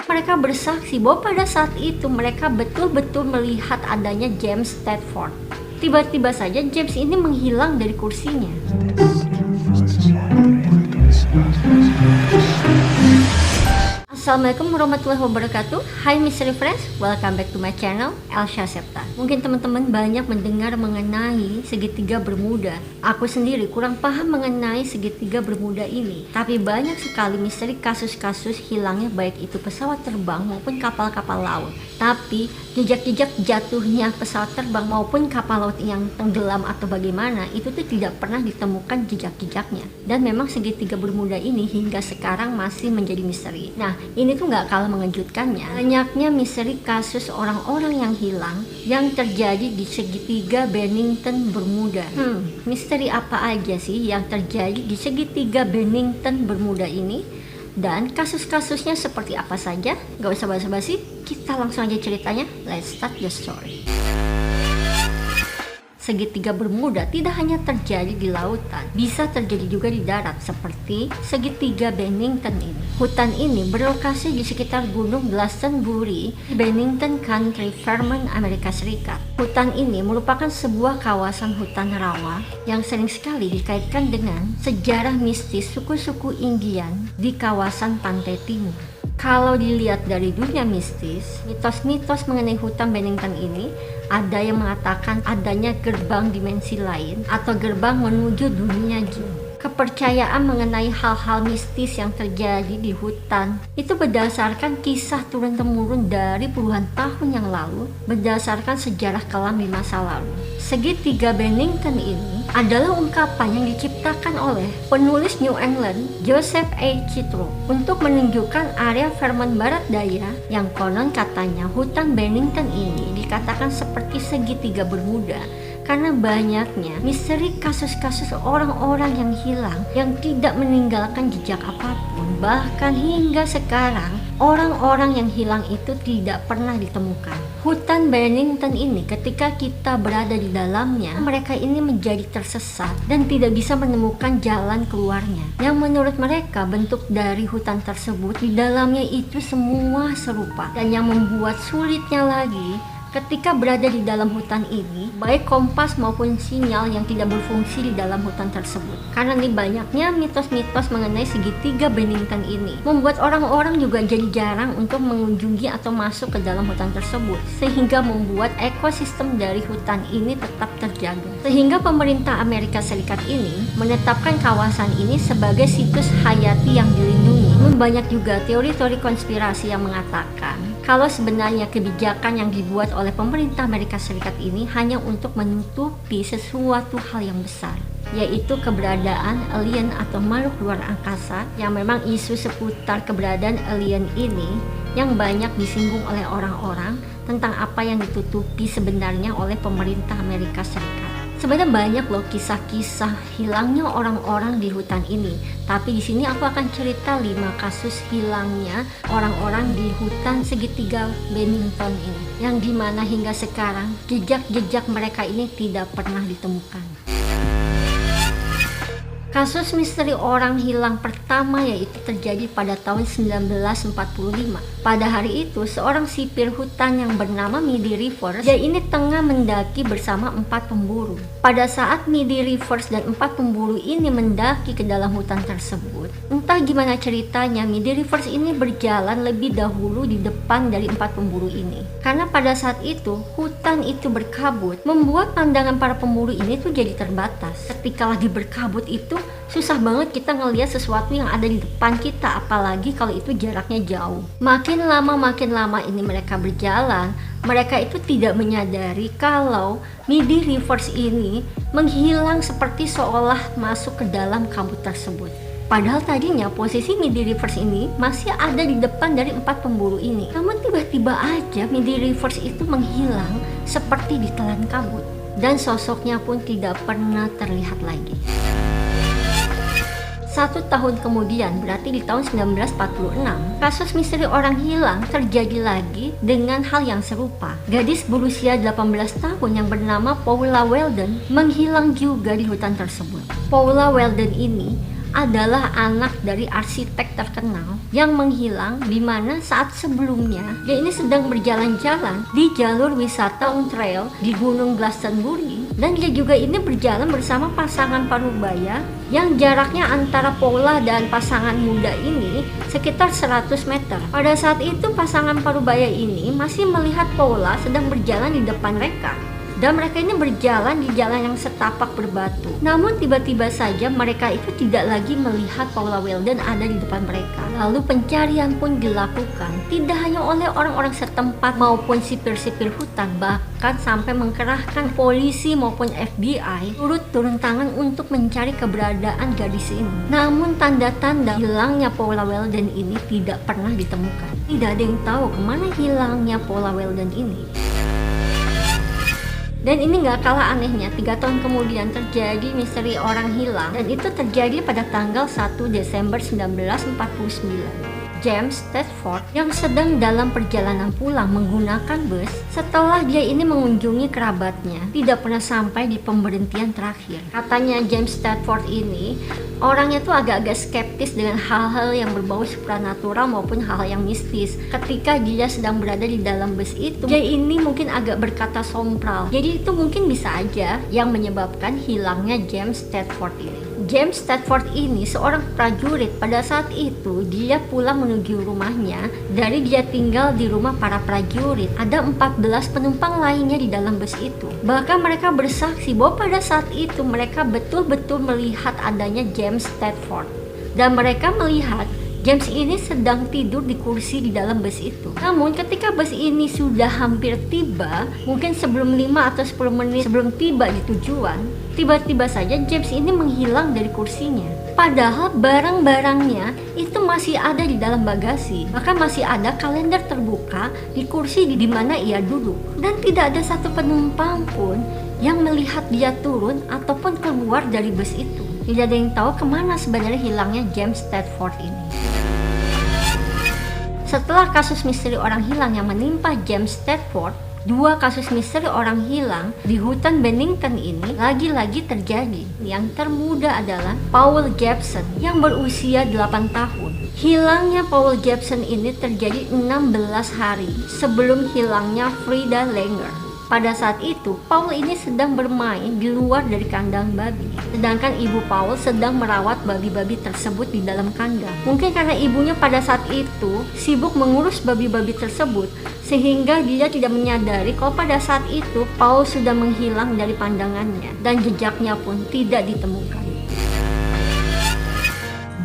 Mereka bersaksi bahwa pada saat itu mereka betul-betul melihat adanya James Stafford. Tiba-tiba saja James ini menghilang dari kursinya. Assalamualaikum warahmatullahi wabarakatuh. Hai Mystery Friends, welcome back to my channel, Elsha Septa. Mungkin teman-teman banyak mendengar mengenai segitiga Bermuda. Aku sendiri kurang paham mengenai segitiga Bermuda ini, tapi banyak sekali misteri kasus-kasus hilangnya baik itu pesawat terbang maupun kapal-kapal laut. Tapi jejak-jejak jatuhnya pesawat terbang maupun kapal laut yang tenggelam atau bagaimana itu tuh tidak pernah ditemukan jejak-jejaknya. Dan memang segitiga Bermuda ini hingga sekarang masih menjadi misteri. Nah, ini tuh nggak kalah mengejutkannya. Banyaknya misteri kasus orang-orang yang hilang yang terjadi di segitiga Bennington Bermuda. Misteri apa aja sih yang terjadi di segitiga Bennington Bermuda ini? Dan kasus-kasusnya seperti apa saja? Gak usah basa-basi, kita langsung aja ceritanya. Let's start the story. Segitiga Bermuda tidak hanya terjadi di lautan, bisa terjadi juga di darat seperti segitiga Bennington ini. Hutan ini berlokasi di sekitar Gunung Glastonbury, Bennington Country, Vermont, Amerika Serikat. Hutan ini merupakan sebuah kawasan hutan rawa yang sering sekali dikaitkan dengan sejarah mistis suku-suku Indian di kawasan pantai timur. Kalau dilihat dari dunia mistis, mitos-mitos mengenai hutan Bennington ini, ada yang mengatakan adanya gerbang dimensi lain atau gerbang menuju dunia jin. Kepercayaan mengenai hal-hal mistis yang terjadi di hutan itu berdasarkan kisah turun-temurun dari puluhan tahun yang lalu, berdasarkan sejarah kelam di masa lalu. Segitiga Bennington ini adalah ungkapan yang diciptakan oleh penulis New England Joseph A. Chitro untuk menunjukkan area Vermont Barat Daya yang konon katanya hutan Bennington ini dikatakan seperti segitiga Bermuda karena banyaknya misteri kasus-kasus orang-orang yang hilang yang tidak meninggalkan jejak apapun. Bahkan hingga sekarang orang-orang yang hilang itu tidak pernah ditemukan. Hutan Bennington ini ketika kita berada di dalamnya, mereka ini menjadi tersesat dan tidak bisa menemukan jalan keluarnya. Yang menurut mereka bentuk dari hutan tersebut di dalamnya itu semua serupa. Dan yang membuat sulitnya lagi, ketika berada di dalam hutan ini, baik kompas maupun sinyal yang tidak berfungsi di dalam hutan tersebut. Karena ini banyaknya mitos-mitos mengenai segitiga Bennington ini, membuat orang-orang juga jadi jarang untuk mengunjungi atau masuk ke dalam hutan tersebut, sehingga membuat ekosistem dari hutan ini tetap terjaga. Sehingga pemerintah Amerika Serikat ini menetapkan kawasan ini sebagai situs hayati yang dilindungi. Banyak juga teori-teori konspirasi yang mengatakan kalau sebenarnya kebijakan yang dibuat oleh pemerintah Amerika Serikat ini hanya untuk menutupi sesuatu hal yang besar, yaitu keberadaan alien atau makhluk luar angkasa, yang memang isu seputar keberadaan alien ini yang banyak disinggung oleh orang-orang tentang apa yang ditutupi sebenarnya oleh pemerintah Amerika Serikat. Sebenarnya banyak loh kisah-kisah hilangnya orang-orang di hutan ini. Tapi di sini aku akan cerita 5 kasus hilangnya orang-orang di hutan segitiga Bennington ini, yang dimana hingga sekarang jejak-jejak mereka ini tidak pernah ditemukan. Kasus misteri orang hilang pertama yaitu terjadi pada tahun 1945. Pada hari itu, seorang sipir hutan yang bernama Midi Rivers, dia ini tengah mendaki bersama 4 pemburu. Pada saat Midi Rivers dan 4 pemburu ini mendaki ke dalam hutan tersebut, entah gimana ceritanya, Midi Rivers ini berjalan lebih dahulu di depan dari 4 pemburu ini. Karena pada saat itu, hutan itu berkabut, membuat pandangan para pemburu ini tuh jadi terbatas. Ketika lagi berkabut itu, susah banget kita ngelihat sesuatu yang ada di depan kita, apalagi kalau itu jaraknya jauh. Makin lama ini mereka berjalan, mereka itu tidak menyadari kalau Midi Rivers ini menghilang seperti seolah masuk ke dalam kabut tersebut. Padahal tadinya posisi Midi Rivers ini masih ada di depan dari 4 pemburu ini. Namun tiba-tiba aja Midi Rivers itu menghilang seperti ditelan kabut, dan sosoknya pun tidak pernah terlihat lagi. 1 tahun kemudian, berarti di tahun 1946, kasus misteri orang hilang terjadi lagi dengan hal yang serupa. Gadis berusia 18 tahun yang bernama Paula Weldon menghilang juga di hutan tersebut. Paula Weldon ini adalah anak dari arsitek terkenal yang menghilang, di mana saat sebelumnya dia ini sedang berjalan-jalan di jalur wisata on trail di Gunung Glastonbury, dan dia juga ini berjalan bersama pasangan parubaya yang jaraknya antara Paula dan pasangan muda ini sekitar 100 meter. Pada saat itu pasangan parubaya ini masih melihat Paula sedang berjalan di depan mereka, dan mereka ini berjalan di jalan yang setapak berbatu. Namun tiba-tiba saja mereka itu tidak lagi melihat Paula Weldon ada di depan mereka. Lalu pencarian pun dilakukan, tidak hanya oleh orang-orang setempat maupun sipir-sipir hutan, bahkan sampai mengerahkan polisi maupun FBI turut turun tangan untuk mencari keberadaan gadis ini. Namun tanda-tanda hilangnya Paula Weldon ini tidak pernah ditemukan. Tidak ada yang tahu kemana hilangnya Paula Weldon ini. Dan ini gak kalah anehnya, 3 tahun kemudian terjadi misteri orang hilang, dan itu terjadi pada tanggal 1 Desember 1949. James Tedford yang sedang dalam perjalanan pulang menggunakan bus setelah dia ini mengunjungi kerabatnya tidak pernah sampai di pemberhentian terakhir. Katanya James Tedford ini orangnya tuh agak-agak skeptis dengan hal-hal yang berbau supranatural maupun hal yang mistis. Ketika dia sedang berada di dalam bus itu, dia ini mungkin agak berkata sompral. Jadi itu mungkin bisa aja yang menyebabkan hilangnya James Tedford ini. James Tedford ini seorang prajurit. Pada saat itu dia pulang menuju rumahnya dari dia tinggal di rumah para prajurit. Ada 14 penumpang lainnya di dalam bus itu. Bahkan mereka bersaksi bahwa pada saat itu mereka betul-betul melihat adanya James Tedford, dan mereka melihat James ini sedang tidur di kursi di dalam bus itu. Namun ketika bus ini sudah hampir tiba, mungkin sebelum 5 atau 10 menit sebelum tiba di tujuan, tiba-tiba saja James ini menghilang dari kursinya. Padahal barang-barangnya itu masih ada di dalam bagasi. Bahkan masih ada kalender terbuka di kursi di mana ia duduk. Dan tidak ada satu penumpang pun yang melihat dia turun ataupun keluar dari bus itu. Tidak ada yang tahu kemana sebenarnya hilangnya James Tedford ini. Setelah kasus misteri orang hilang yang menimpa James Tedford, 2 kasus misteri orang hilang di hutan Bennington ini lagi-lagi terjadi. Yang termuda adalah Paul Jepson yang berusia 8 tahun. Hilangnya Paul Jepson ini terjadi 16 hari sebelum hilangnya Frida Langer. Pada saat itu, Paul ini sedang bermain di luar dari kandang babi. Sedangkan ibu Paul sedang merawat babi-babi tersebut di dalam kandang. Mungkin karena ibunya pada saat itu sibuk mengurus babi-babi tersebut, sehingga dia tidak menyadari kalau pada saat itu Paul sudah menghilang dari pandangannya dan jejaknya pun tidak ditemukan.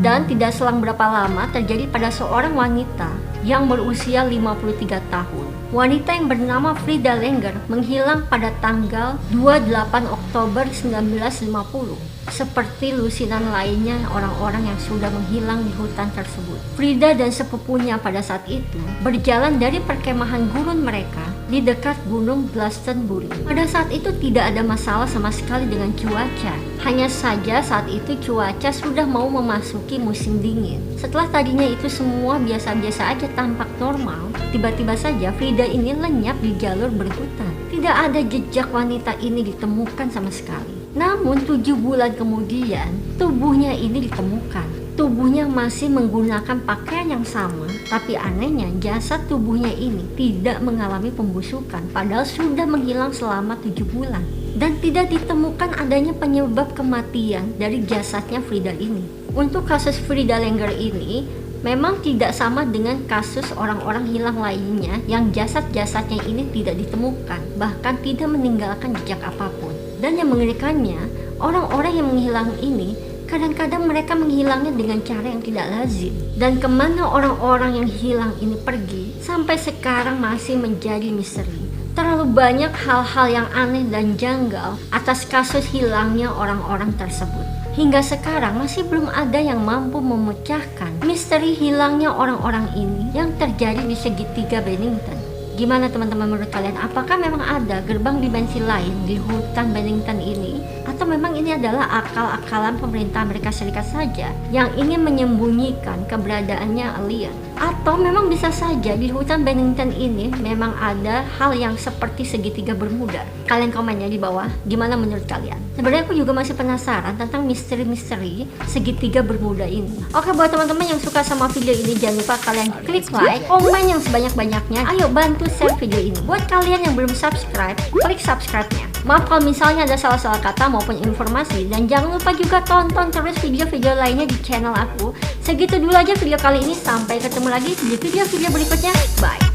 Dan tidak selang berapa lama terjadi pada seorang wanita yang berusia 53 tahun. Wanita yang bernama Frida Langer menghilang pada tanggal 28 Oktober 1950. Seperti lusinan lainnya orang-orang yang sudah menghilang di hutan tersebut. Frida dan sepupunya pada saat itu berjalan dari perkemahan gurun mereka di dekat Gunung Glastonbury. Pada saat itu tidak ada masalah sama sekali dengan cuaca. Hanya saja saat itu cuaca sudah mau memasuki musim dingin. Setelah tadinya itu semua biasa-biasa aja tampak normal, tiba-tiba saja Frida ini lenyap di jalur berhutan. Tidak ada jejak wanita ini ditemukan sama sekali. Namun 7 bulan kemudian tubuhnya ini ditemukan. Tubuhnya masih menggunakan pakaian yang sama, tapi anehnya jasad tubuhnya ini tidak mengalami pembusukan padahal sudah menghilang selama 7 bulan. Dan tidak ditemukan adanya penyebab kematian dari jasadnya Frida ini. Untuk kasus Frida Langer ini memang tidak sama dengan kasus orang-orang hilang lainnya yang jasad-jasadnya ini tidak ditemukan, bahkan tidak meninggalkan jejak apapun. Dan yang mengerikannya, orang-orang yang menghilang ini kadang-kadang mereka menghilangnya dengan cara yang tidak lazim. Dan kemana orang-orang yang hilang ini pergi sampai sekarang masih menjadi misteri. Terlalu banyak hal-hal yang aneh dan janggal atas kasus hilangnya orang-orang tersebut. Hingga sekarang masih belum ada yang mampu memecahkan misteri hilangnya orang-orang ini yang terjadi di segitiga Bennington. Gimana teman-teman menurut kalian? Apakah memang ada gerbang dimensi lain di hutan Bennington ini? atau memang ini adalah akal-akalan pemerintah Amerika Serikat saja yang ingin menyembunyikan keberadaannya alien? Atau memang bisa saja di hutan Bennington ini memang ada hal yang seperti segitiga Bermuda? Kalian komen ya di bawah, gimana menurut kalian? Sebenarnya aku juga masih penasaran tentang misteri-misteri segitiga Bermuda ini. Oke, buat teman-teman yang suka sama video ini, jangan lupa kalian klik like, komen yang sebanyak-banyaknya. Ayo bantu share video ini. Buat kalian yang belum subscribe, klik subscribe-nya. Maaf kalau misalnya ada salah-salah kata maupun informasi, dan jangan lupa juga tonton terus video-video lainnya di channel aku. Segitu dulu aja video kali ini, sampai ketemu lagi di video-video berikutnya. Bye.